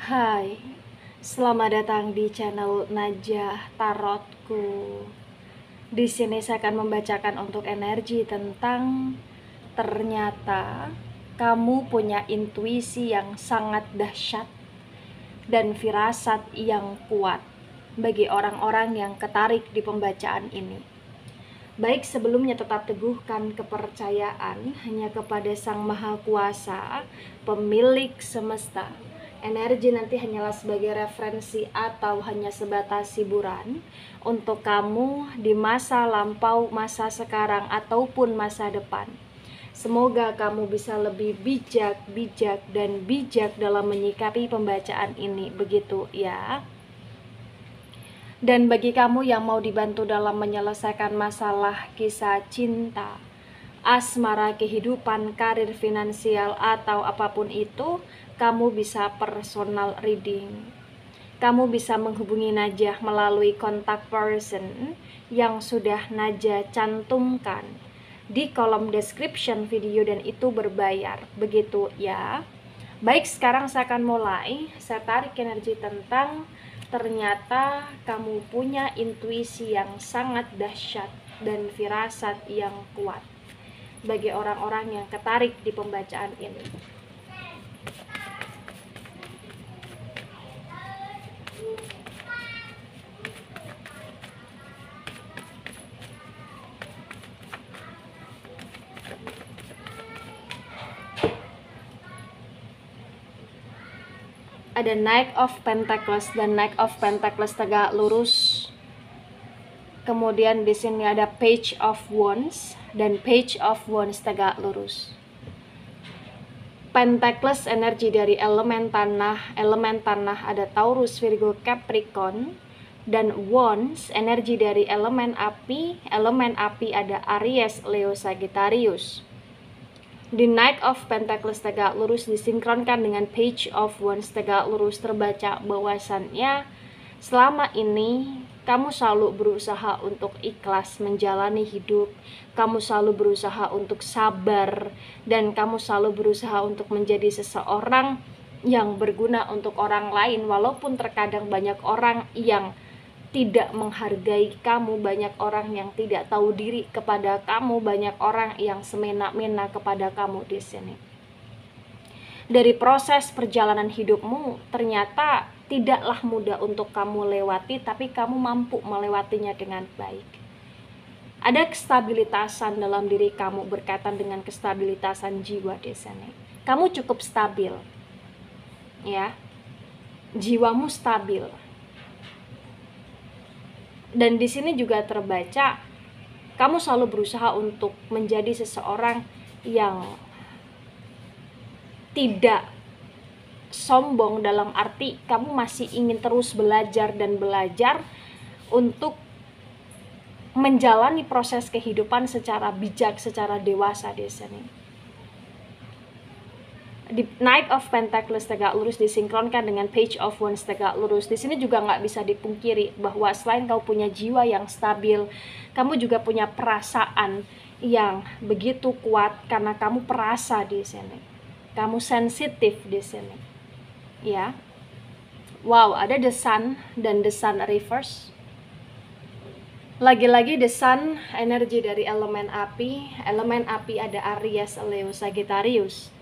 Hai, selamat datang di channel Najah Tarotku. Di sini saya akan membacakan untuk energi tentang ternyata kamu punya intuisi yang sangat dahsyat dan firasat yang kuat bagi orang-orang yang ketarik di pembacaan ini. Baik, sebelumnya tetap teguhkan kepercayaan hanya kepada Sang Maha Kuasa, pemilik semesta. Energi nanti hanyalah sebagai referensi atau hanya sebatas hiburan untuk kamu di masa lampau, masa sekarang, ataupun masa depan. Semoga kamu bisa lebih bijak dalam menyikapi pembacaan ini, begitu ya. Dan bagi kamu yang mau dibantu dalam menyelesaikan masalah kisah cinta, asmara, kehidupan, karir, finansial, atau apapun itu, kamu bisa personal reading. Kamu bisa menghubungi Najah melalui kontak person yang sudah Najah cantumkan di kolom description video, dan itu berbayar, begitu ya. Baik, sekarang saya akan mulai. Saya tarik energi tentang ternyata kamu punya intuisi yang sangat dahsyat dan firasat yang kuat bagi orang-orang yang ketarik di pembacaan ini. Ada Knight of Pentacles dan Knight of Pentacles tegak lurus. Kemudian di sini ada Page of Wands dan Page of Wands tegak lurus. Pentacles energi dari elemen tanah ada Taurus, Virgo, Capricorn. Dan Wands energi dari elemen api ada Aries, Leo, Sagittarius. Di Knight of Pentacles tegak lurus disinkronkan dengan Page of Wands tegak lurus, terbaca bahwasannya selama ini kamu selalu berusaha untuk ikhlas menjalani hidup, kamu selalu berusaha untuk sabar, dan kamu selalu berusaha untuk menjadi seseorang yang berguna untuk orang lain. Walaupun terkadang banyak orang yang tidak menghargai kamu, banyak orang yang tidak tahu diri kepada kamu, banyak orang yang semena-mena kepada kamu di sini. Dari proses perjalanan hidupmu ternyata tidaklah mudah untuk kamu lewati, tapi kamu mampu melewatinya dengan baik. Ada kestabilitasan dalam diri kamu berkaitan dengan kestabilitasan jiwa di sini. Kamu cukup stabil, ya, jiwamu stabil. Dan di sini juga terbaca kamu selalu berusaha untuk menjadi seseorang yang tidak sombong, dalam arti kamu masih ingin terus belajar dan belajar untuk menjalani proses kehidupan secara bijak, secara dewasa di sini. Di Knight of Pentacles tegak lurus disinkronkan dengan Page of Wands tegak lurus. Di sini juga nggak bisa dipungkiri bahwa selain kamu punya jiwa yang stabil, kamu juga punya perasaan yang begitu kuat karena kamu perasa di sini. Kamu sensitif di sini, ya. Wow, ada The Sun dan The Sun reverse. Lagi-lagi The Sun energi dari elemen api ada Aries, Leo, Sagittarius.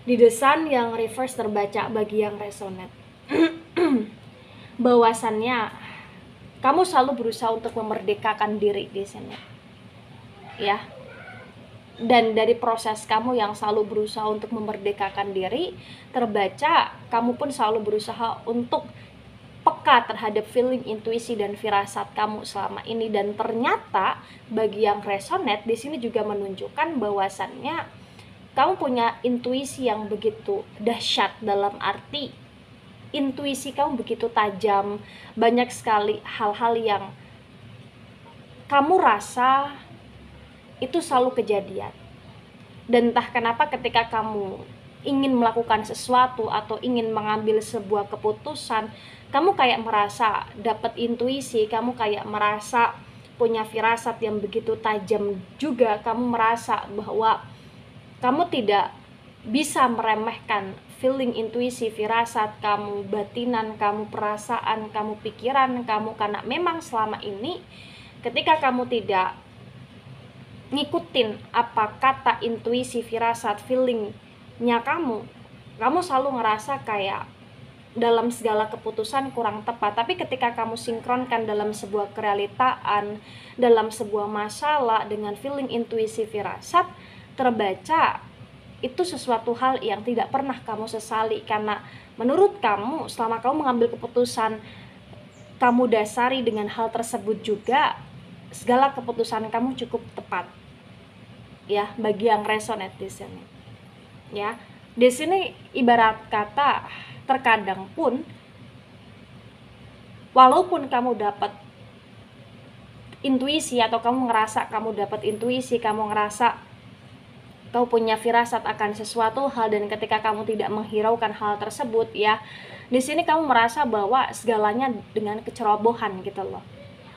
Di The Sun yang reverse terbaca bagi yang resonate bahwasannya kamu selalu berusaha untuk memerdekakan diri di sini, ya. Dan dari proses kamu yang selalu berusaha untuk memerdekakan diri, terbaca kamu pun selalu berusaha untuk peka terhadap feeling, intuisi, dan firasat kamu selama ini. Dan ternyata bagi yang resonate di sini juga menunjukkan bahwasannya kamu punya intuisi yang begitu dahsyat, dalam arti intuisi kamu begitu tajam. Banyak sekali hal-hal yang kamu rasa itu selalu kejadian. Dan entah kenapa ketika kamu ingin melakukan sesuatu atau ingin mengambil sebuah keputusan, kamu kayak merasa dapat intuisi, kamu kayak merasa punya firasat yang begitu tajam juga. Kamu merasa bahwa kamu tidak bisa meremehkan feeling, intuisi, firasat kamu, batinan kamu, perasaan kamu, pikiran kamu. Karena memang selama ini ketika kamu tidak ngikutin apa kata intuisi, firasat, feelingnya kamu selalu ngerasa kayak dalam segala keputusan kurang tepat. Tapi ketika kamu sinkronkan dalam sebuah kerealitaan, dalam sebuah masalah dengan feeling, intuisi, firasat, terbaca itu sesuatu hal yang tidak pernah kamu sesali. Karena menurut kamu selama kamu mengambil keputusan, kamu dasari dengan hal tersebut juga, segala keputusan kamu cukup tepat. Ya, bagi yang resonate di sini. Ya, di sini ibarat kata terkadang pun walaupun kamu dapat intuisi atau kamu ngerasa kamu dapat intuisi, kamu ngerasa kau punya firasat akan sesuatu hal, dan ketika kamu tidak menghiraukan hal tersebut, ya di sini kamu merasa bahwa segalanya dengan kecerobohan gitu loh.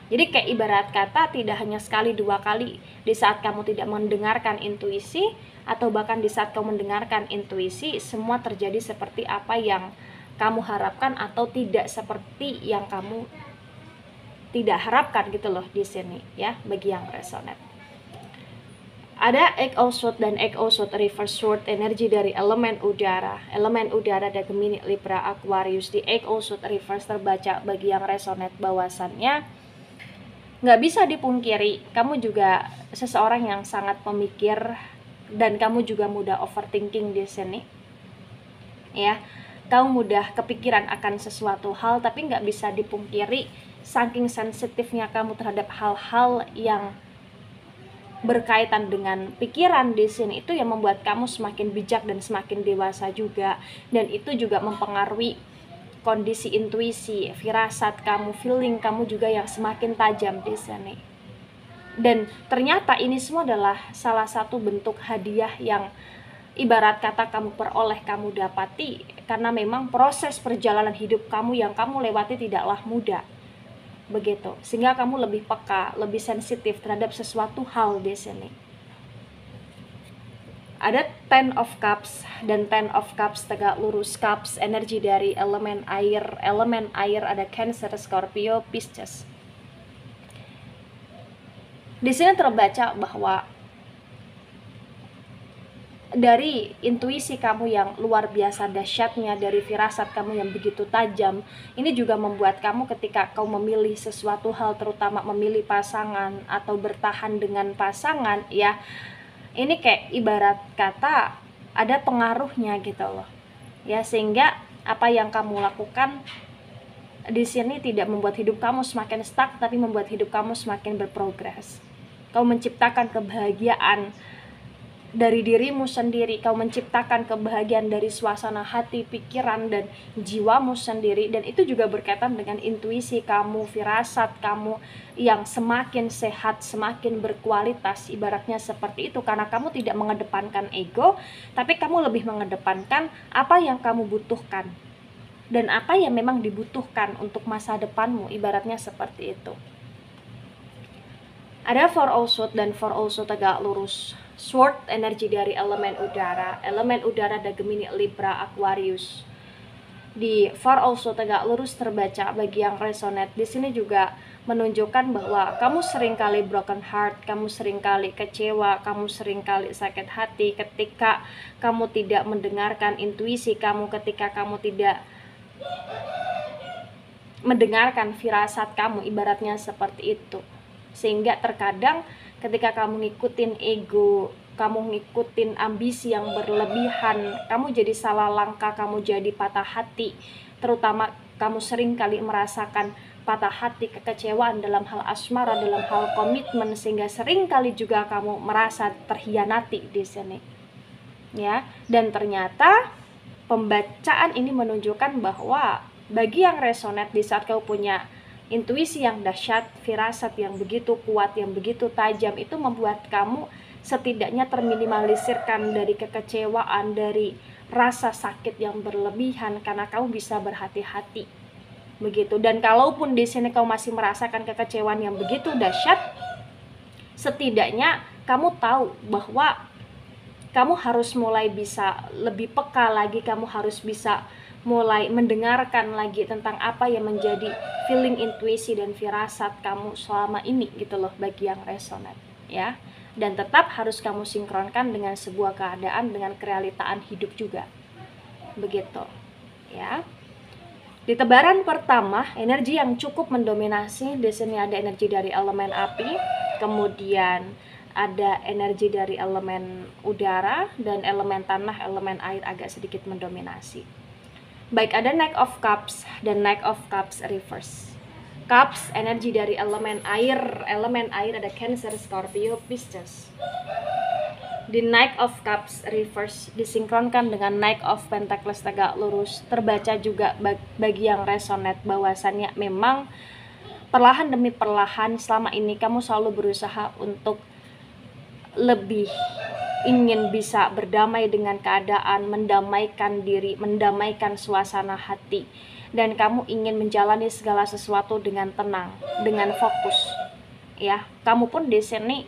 Jadi kayak ibarat kata tidak hanya sekali dua kali di saat kamu tidak mendengarkan intuisi, atau bahkan di saat kamu mendengarkan intuisi semua terjadi seperti apa yang kamu harapkan atau tidak seperti yang kamu tidak harapkan gitu loh di sini, ya bagi yang resonate. Ada egg Oshut dan egg Oshut reverse sword, energi dari elemen udara. Elemen udara ada Gemini, Libra, Aquarius. Di egg Oshut reverse terbaca bagi yang resonate bahwasannya nggak bisa dipungkiri, kamu juga seseorang yang sangat pemikir dan kamu juga mudah overthinking di sini. Ya, kamu mudah kepikiran akan sesuatu hal, tapi nggak bisa dipungkiri saking sensitifnya kamu terhadap hal-hal yang berkaitan dengan pikiran di sini, itu yang membuat kamu semakin bijak dan semakin dewasa juga, dan itu juga mempengaruhi kondisi intuisi, firasat kamu, feeling kamu juga yang semakin tajam di sini. Dan ternyata ini semua adalah salah satu bentuk hadiah yang ibarat kata kamu peroleh, kamu dapati, karena memang proses perjalanan hidup kamu yang kamu lewati tidaklah mudah. Begitu, sehingga kamu lebih peka, lebih sensitif terhadap sesuatu hal di sini. Ada Ten of Cups dan Ten of Cups tegak lurus. Cups energi dari elemen air. Elemen air ada Cancer, Scorpio, Pisces. Di sini terbaca bahwa dari intuisi kamu yang luar biasa dahsyatnya, dari firasat kamu yang begitu tajam, ini juga membuat kamu ketika kau memilih sesuatu hal, terutama memilih pasangan atau bertahan dengan pasangan, ya ini kayak ibarat kata ada pengaruhnya gitu loh, ya sehingga apa yang kamu lakukan di sini tidak membuat hidup kamu semakin stuck, tapi membuat hidup kamu semakin berprogres. Kau menciptakan kebahagiaan dari dirimu sendiri, kau menciptakan kebahagiaan dari suasana hati, pikiran, dan jiwamu sendiri, dan itu juga berkaitan dengan intuisi kamu, firasat kamu yang semakin sehat, semakin berkualitas, ibaratnya seperti itu, karena kamu tidak mengedepankan ego, tapi kamu lebih mengedepankan apa yang kamu butuhkan dan apa yang memang dibutuhkan untuk masa depanmu, ibaratnya seperti itu. Ada Four Oshut dan Four Oshut tegak lurus. Sword energi dari elemen udara. Elemen udara ada Gemini, Libra, Aquarius. Di Four Oshut tegak lurus terbaca bagi yang resonate. Di sini juga menunjukkan bahwa kamu seringkali broken heart, kamu seringkali kecewa, kamu seringkali sakit hati ketika kamu tidak mendengarkan intuisi kamu, ketika kamu tidak mendengarkan firasat kamu, ibaratnya seperti itu. Sehingga terkadang ketika kamu ngikutin ego, kamu ngikutin ambisi yang berlebihan, kamu jadi salah langkah, kamu jadi patah hati. Terutama kamu sering kali merasakan patah hati, kekecewaan dalam hal asmara, dalam hal komitmen, sehingga sering kali juga kamu merasa terhianati di sini. Ya, dan ternyata pembacaan ini menunjukkan bahwa bagi yang resonate di saat kau punya intuisi yang dahsyat, firasat yang begitu kuat, yang begitu tajam, itu membuat kamu setidaknya terminimalisirkan dari kekecewaan, dari rasa sakit yang berlebihan, karena kamu bisa berhati-hati. Begitu. Dan kalaupun di sini kamu masih merasakan kekecewaan yang begitu dahsyat, setidaknya kamu tahu bahwa kamu harus mulai bisa lebih peka lagi, kamu harus bisa mulai mendengarkan lagi tentang apa yang menjadi feeling, intuisi, dan firasat kamu selama ini gitu loh, bagi yang resonate ya. Dan tetap harus kamu sinkronkan dengan sebuah keadaan, dengan kerealitaan hidup juga, begitu ya. Di tebaran pertama, energi yang cukup mendominasi di sini ada energi dari elemen api, kemudian ada energi dari elemen udara, dan elemen tanah, elemen air agak sedikit mendominasi. Baik, ada Knight of Cups dan Knight of Cups reverse. Cups, energi dari elemen air ada Cancer, Scorpio, Pisces. Di Knight of Cups reverse disinkronkan dengan Knight of Pentacles tegak lurus, terbaca juga bagi yang resonate bahwasannya memang perlahan demi perlahan selama ini kamu selalu berusaha untuk lebih ingin bisa berdamai dengan keadaan, mendamaikan diri, mendamaikan suasana hati, dan kamu ingin menjalani segala sesuatu dengan tenang, dengan fokus ya. Kamu pun di sini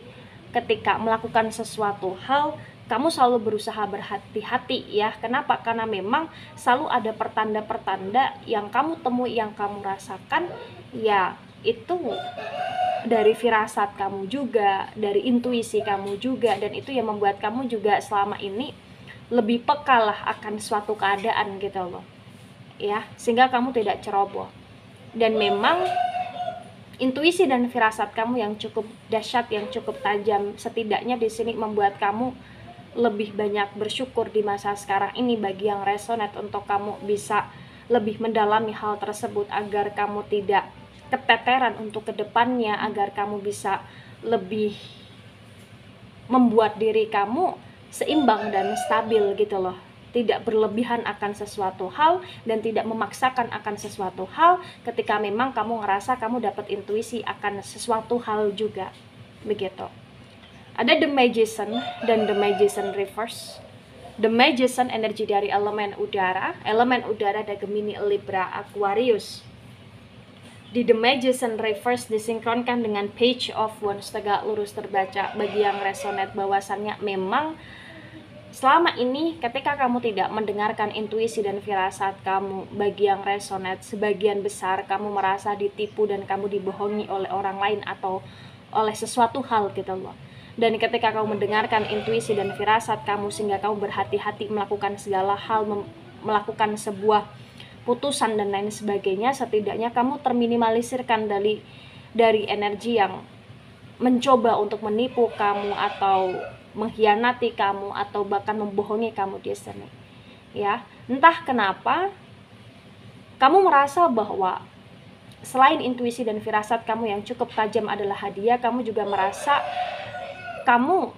ketika melakukan sesuatu hal, kamu selalu berusaha berhati-hati ya. Kenapa? Karena memang selalu ada pertanda-pertanda yang kamu temui, yang kamu rasakan ya, itu dari firasat kamu juga, dari intuisi kamu juga, dan itu yang membuat kamu juga selama ini lebih peka lah akan suatu keadaan gitu loh ya, sehingga kamu tidak ceroboh. Dan memang intuisi dan firasat kamu yang cukup dahsyat, yang cukup tajam, setidaknya di sini membuat kamu lebih banyak bersyukur di masa sekarang ini bagi yang resonate, untuk kamu bisa lebih mendalami hal tersebut agar kamu tidak keteteran untuk kedepannya, agar kamu bisa lebih membuat diri kamu seimbang dan stabil gitu loh, tidak berlebihan akan sesuatu hal dan tidak memaksakan akan sesuatu hal ketika memang kamu ngerasa kamu dapat intuisi akan sesuatu hal juga, begitu. Ada The Magician dan The Magician reverse. The Magician energi dari elemen udara ada Gemini, Libra, Aquarius. Di The Magician reverse disinkronkan dengan Page of Wands tegak lurus, terbaca bagi yang resonate bahwasannya memang selama ini ketika kamu tidak mendengarkan intuisi dan firasat kamu, bagi yang resonate, sebagian besar kamu merasa ditipu dan kamu dibohongi oleh orang lain atau oleh sesuatu hal gitu loh. Dan ketika kamu mendengarkan intuisi dan firasat kamu, sehingga kamu berhati-hati melakukan segala hal, melakukan sebuah putusan dan lain sebagainya, setidaknya kamu terminimalisirkan dari energi yang mencoba untuk menipu kamu atau mengkhianati kamu atau bahkan membohongi kamu di sini ya. Entah kenapa kamu merasa bahwa selain intuisi dan firasat kamu yang cukup tajam adalah hadiah, kamu juga merasa kamu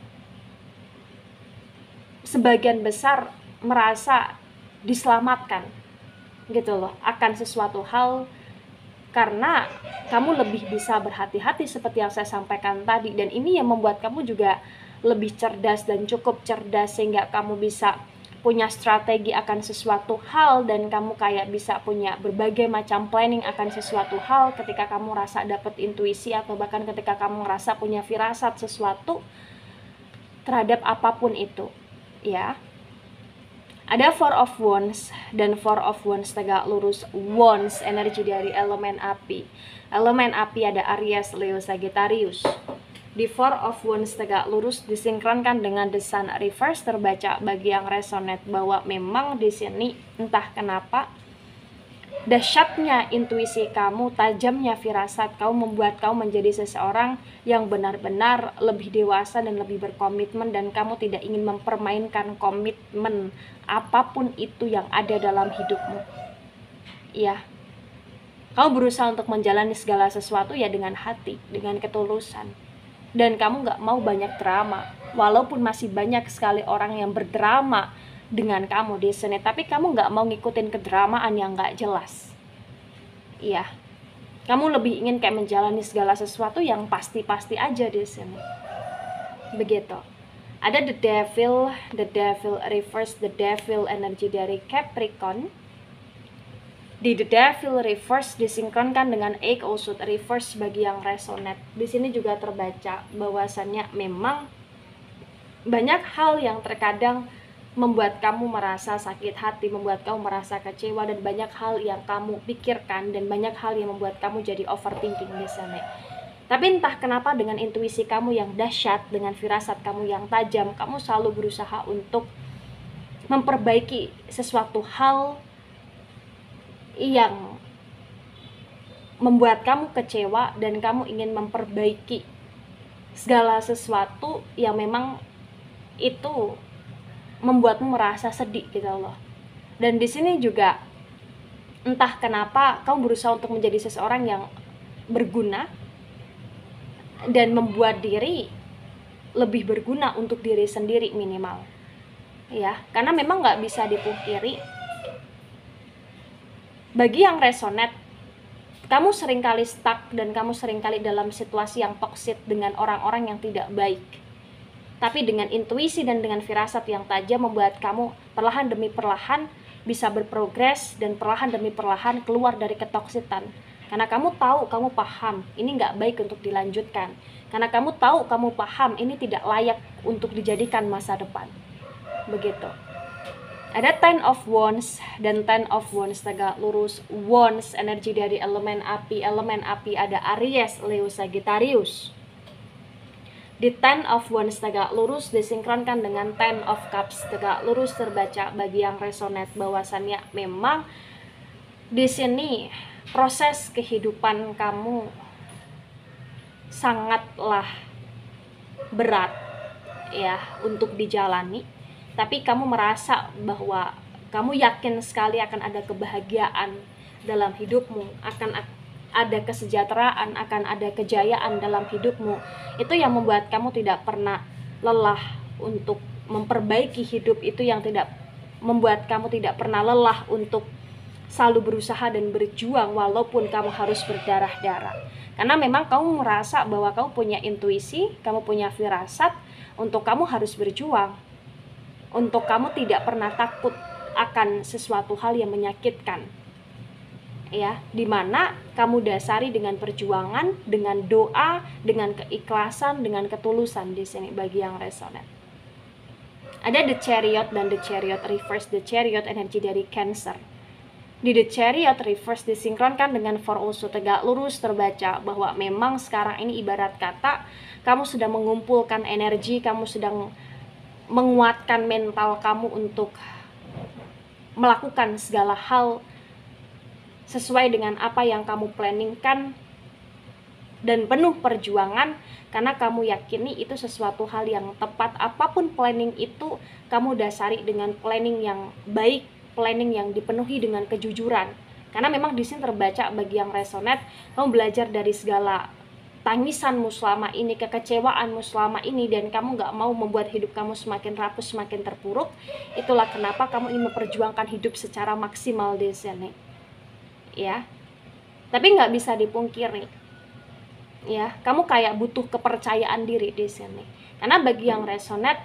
sebagian besar merasa diselamatkan gitu loh akan sesuatu hal, karena kamu lebih bisa berhati-hati seperti yang saya sampaikan tadi. Dan ini yang membuat kamu juga lebih cerdas dan cukup cerdas, sehingga kamu bisa punya strategi akan sesuatu hal, dan kamu kayak bisa punya berbagai macam planning akan sesuatu hal ketika kamu rasa dapat intuisi, atau bahkan ketika kamu rasa punya firasat sesuatu terhadap apapun itu ya. Ada Four of Wands dan Four of Wands tegak lurus. Wands energi dari elemen api ada Aries, Leo, Sagittarius. Di Four of Wands tegak lurus disinkronkan dengan The Sun reverse, terbaca bagi yang resonate bahwa memang di sini entah kenapa dahsyatnya intuisi kamu, tajamnya firasat kamu membuat kamu menjadi seseorang yang benar-benar lebih dewasa dan lebih berkomitmen, dan kamu tidak ingin mempermainkan komitmen apapun itu yang ada dalam hidupmu ya. Kamu berusaha untuk menjalani segala sesuatu ya dengan hati, dengan ketulusan, dan kamu gak mau banyak drama, walaupun masih banyak sekali orang yang berdrama dengan kamu di sini, tapi kamu gak mau ngikutin kedramaan yang gak jelas iya. Kamu lebih ingin kayak menjalani segala sesuatu yang pasti-pasti aja di sini, begitu. Ada The Devil reverse. The Devil energi dari Capricorn. Di The Devil reverse disinkronkan dengan Eight of Swords reverse bagi yang resonate. Di sini juga terbaca bahwasannya memang Banyak hal yang terkadang membuat kamu merasa sakit hati, membuat kamu merasa kecewa, dan banyak hal yang kamu pikirkan, dan banyak hal yang membuat kamu jadi overthinking di sana. Tapi entah kenapa dengan intuisi kamu yang dahsyat, dengan firasat kamu yang tajam, kamu selalu berusaha untuk memperbaiki sesuatu hal yang membuat kamu kecewa, dan kamu ingin memperbaiki segala sesuatu yang memang itu membuatmu merasa sedih gitu loh. Dan di sini juga entah kenapa kamu berusaha untuk menjadi seseorang yang berguna dan membuat diri lebih berguna untuk diri sendiri minimal. Ya, karena memang nggak bisa dipungkiri, bagi yang resonate, kamu seringkali stuck dan kamu seringkali dalam situasi yang toksik dengan orang-orang yang tidak baik. Tapi dengan intuisi dan dengan firasat yang tajam membuat kamu perlahan demi perlahan bisa berprogres dan perlahan demi perlahan keluar dari ketoksitan. Karena kamu tahu, kamu paham, ini nggak baik untuk dilanjutkan. Karena kamu tahu, kamu paham, ini tidak layak untuk dijadikan masa depan. Begitu. Ada Ten of Wands dan Ten of Wands tegak lurus. Wands energi dari elemen api ada Aries, Leo, Sagittarius. Di Ten of Wands tegak lurus disinkronkan dengan Ten of Cups tegak lurus terbaca bagi yang resonate bahwasannya memang di sini proses kehidupan kamu sangatlah berat ya untuk dijalani, tapi kamu merasa bahwa kamu yakin sekali akan ada kebahagiaan dalam hidupmu, akan ada kesejahteraan, akan ada kejayaan dalam hidupmu. Itu yang membuat kamu tidak pernah lelah untuk memperbaiki hidup, itu yang tidak membuat kamu tidak pernah lelah untuk selalu berusaha dan berjuang walaupun kamu harus berdarah-darah. Karena memang kamu merasa bahwa kamu punya intuisi, kamu punya firasat untuk kamu harus berjuang, untuk kamu tidak pernah takut akan sesuatu hal yang menyakitkan. Ya, dimana kamu dasari dengan perjuangan, dengan doa, dengan keikhlasan, dengan ketulusan di sini bagi yang resonate. Ada The Chariot dan The Chariot Reverse. The Chariot energi dari Cancer. Di The Chariot Reverse disinkronkan dengan For Also tegak lurus terbaca bahwa memang sekarang ini ibarat kata kamu sedang mengumpulkan energi, kamu sedang menguatkan mental kamu untuk melakukan segala hal sesuai dengan apa yang kamu planningkan dan penuh perjuangan, karena kamu yakini itu sesuatu hal yang tepat. Apapun planning itu kamu dasari dengan planning yang baik, planning yang dipenuhi dengan kejujuran. Karena memang di sini terbaca bagi yang resonate, kamu belajar dari segala tangisanmu selama ini, kekecewaanmu selama ini, dan kamu gak mau membuat hidup kamu semakin rapuh, semakin terpuruk. Itulah kenapa kamu ingin memperjuangkan hidup secara maksimal di sini. Ya, tapi nggak bisa dipungkiri ya, kamu kayak butuh kepercayaan diri di sini. Karena bagi yang resonate,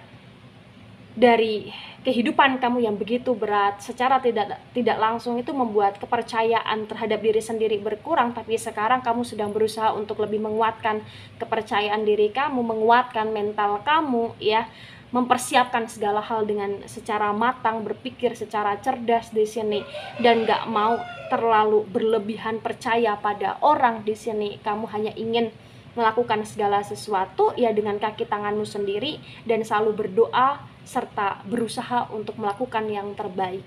dari kehidupan kamu yang begitu berat, secara tidak langsung itu membuat kepercayaan terhadap diri sendiri berkurang. Tapi sekarang kamu sedang berusaha untuk lebih menguatkan kepercayaan diri kamu, menguatkan mental kamu ya, mempersiapkan segala hal dengan secara matang, berpikir secara cerdas di sini, dan gak mau terlalu berlebihan percaya pada orang di sini. Kamu hanya ingin melakukan segala sesuatu ya dengan kaki tanganmu sendiri, dan selalu berdoa serta berusaha untuk melakukan yang terbaik.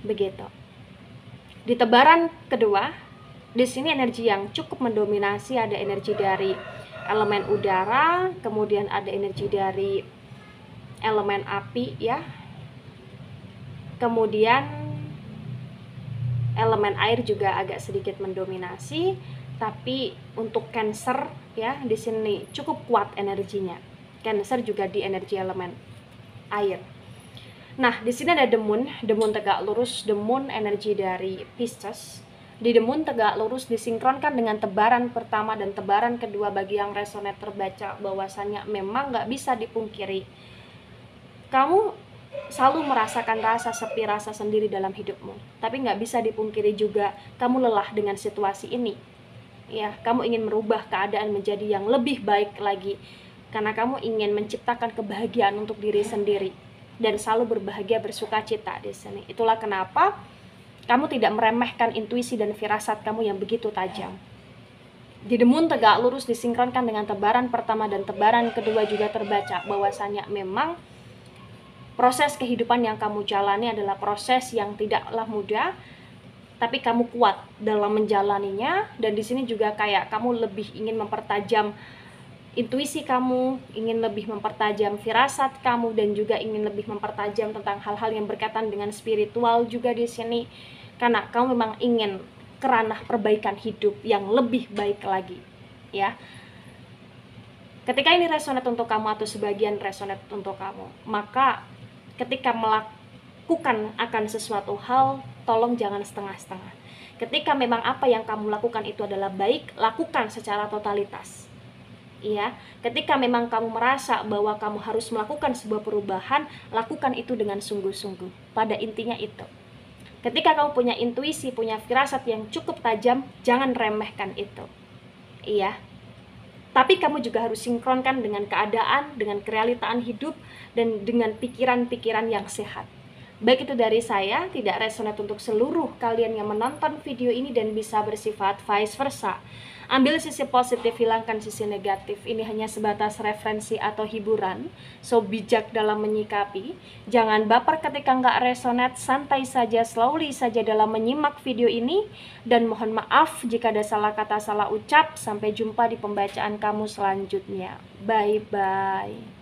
Begitu. Di tebaran kedua, di sini energi yang cukup mendominasi, ada energi dari elemen udara, kemudian ada energi dari elemen api ya, kemudian elemen air juga agak sedikit mendominasi. Tapi untuk Cancer ya, di sini cukup kuat energinya. Cancer juga di energi elemen air. Nah, di sini ada The Moon tegak lurus. The Moon energi dari Pisces. Di The Moon tegak lurus disinkronkan dengan tebaran pertama dan tebaran kedua. Bagi yang resonate terbaca bahwasannya memang nggak bisa dipungkiri, kamu selalu merasakan rasa sepi, rasa sendiri dalam hidupmu. Tapi nggak bisa dipungkiri juga kamu lelah dengan situasi ini. Ya, kamu ingin merubah keadaan menjadi yang lebih baik lagi. karena kamu ingin menciptakan kebahagiaan untuk diri sendiri dan selalu berbahagia, bersuka cita di sini. Itulah kenapa kamu tidak meremehkan intuisi dan firasat kamu yang begitu tajam. Di The Moon tegak lurus disinkronkan dengan tebaran pertama dan tebaran kedua juga terbaca bahwasanya memang proses kehidupan yang kamu jalani adalah proses yang tidaklah mudah, tapi kamu kuat dalam menjalaninya. Dan di sini juga kayak kamu lebih ingin mempertajam intuisi kamu, ingin lebih mempertajam firasat kamu, dan juga ingin lebih mempertajam tentang hal-hal yang berkaitan dengan spiritual juga di sini, karena kamu memang ingin ke ranah perbaikan hidup yang lebih baik lagi, ya. Ketika ini resonate untuk kamu atau sebagian resonate untuk kamu, maka ketika melakukan akan sesuatu hal, tolong jangan setengah-setengah. Ketika memang apa yang kamu lakukan itu adalah baik, lakukan secara totalitas. Iya, ketika memang kamu merasa bahwa kamu harus melakukan sebuah perubahan, lakukan itu dengan sungguh-sungguh. Pada intinya itu. Ketika kamu punya intuisi, punya firasat yang cukup tajam, jangan remehkan itu. Iya. Tapi kamu juga harus sinkronkan dengan keadaan, dengan kerealitaan hidup, dan dengan pikiran-pikiran yang sehat. Baik itu dari saya, tidak resonate untuk seluruh kalian yang menonton video ini dan bisa bersifat vice versa. Ambil sisi positif, hilangkan sisi negatif. Ini hanya sebatas referensi atau hiburan. So bijak dalam menyikapi. Jangan baper ketika nggak resonate, santai saja, slowly saja dalam menyimak video ini. Dan mohon maaf jika ada salah kata, salah ucap. Sampai jumpa di pembacaan kamu selanjutnya. Bye-bye.